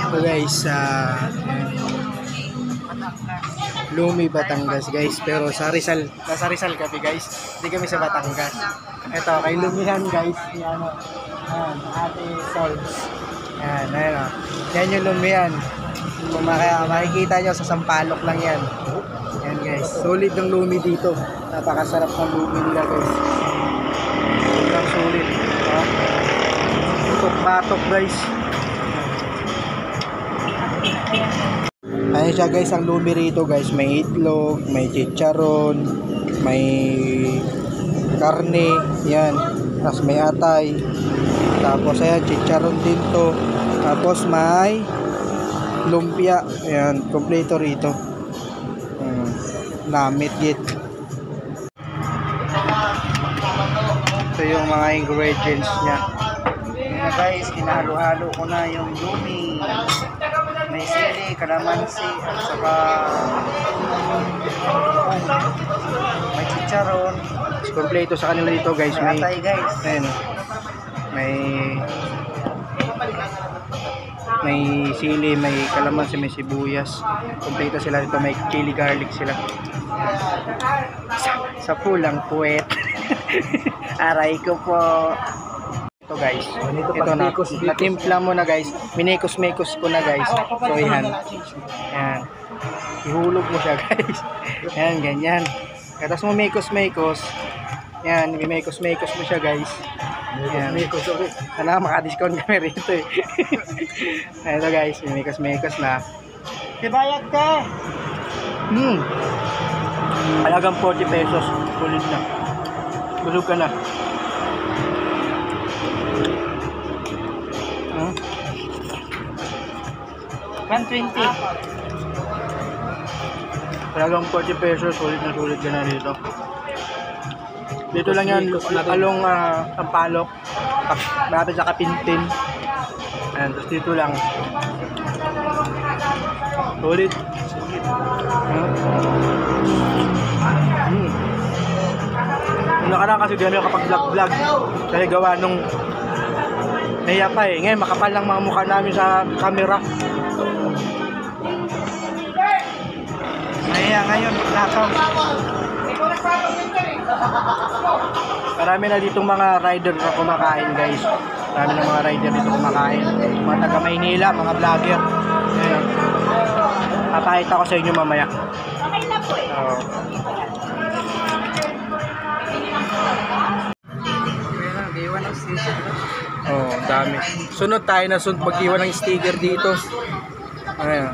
So guys, Lumi, Batangas guys, pero sa Rizal, nasa Rizal kami guys, hindi kami sa Batangas. Ito, kay Lumihan guys, yan o, Ate Solves. Yan, ayan o, yan yung Lumihan. Kung makikita nyo sa Sampaloc lang yan. Yan guys, solid ng Lumi dito, napakasarap ng Lumi nila guys. Sobrang solid. Tutok-batok guys. Ayan siya guys, ang Lumi rito guys, may itlog, may chicharon, may karne, yan, tapos may atay, tapos ayan, chicharon din to, tapos may lumpia, ayan, kompleto rito. Namit git. Ito yung mga ingredients nya. Ayan guys, hinahalo-halo ko na yung Lumi. May sili, kalamansi, at saka may chicharon. Kompleto sa kanila dito guys. May atay guys. Ayan, may sili, may kalamansi, may sibuyas. Kompleto sila dito. May chili garlic sila. Sa pulang puwet. Aray ko po. Ito guys, ito na, natimpla mo na guys, minikos-mikos ko na guys. So yan, yan, ihulog mo siya guys. Yan, ganyan. Tapos mo mikos-mikos, yan, mimikos-mikos mo siya guys. Yan, sana maka-discount kami rito eh. Ito guys, mimikos-mikos na. Dibayad ka! Halagang 40 pesos, kulit na. Bulog ka na. 120. Talagang 40 pesos, sulit ka na dito. Dito lang yan, along Sampaloc, malapit sa Kapintin. Ayan, tapos dito lang. Sulit. Yung nakaraan kasi gano'n kapag vlog-vlog, kasi gawa nung naiya pa eh. Ngayon makapal lang mga mukha namin sa camera. Naiya ngayon, nakaw. Marami na ditong mga rider na kumakain guys. Marami na mga rider dito kumakain. Mga taga Maynila, mga vlogger. Ayan. Papakita ko sa inyo mamaya. Okay na po eh. Oh, dami. Sunod tayo na mag-iwan ng sticker dito. Ayan.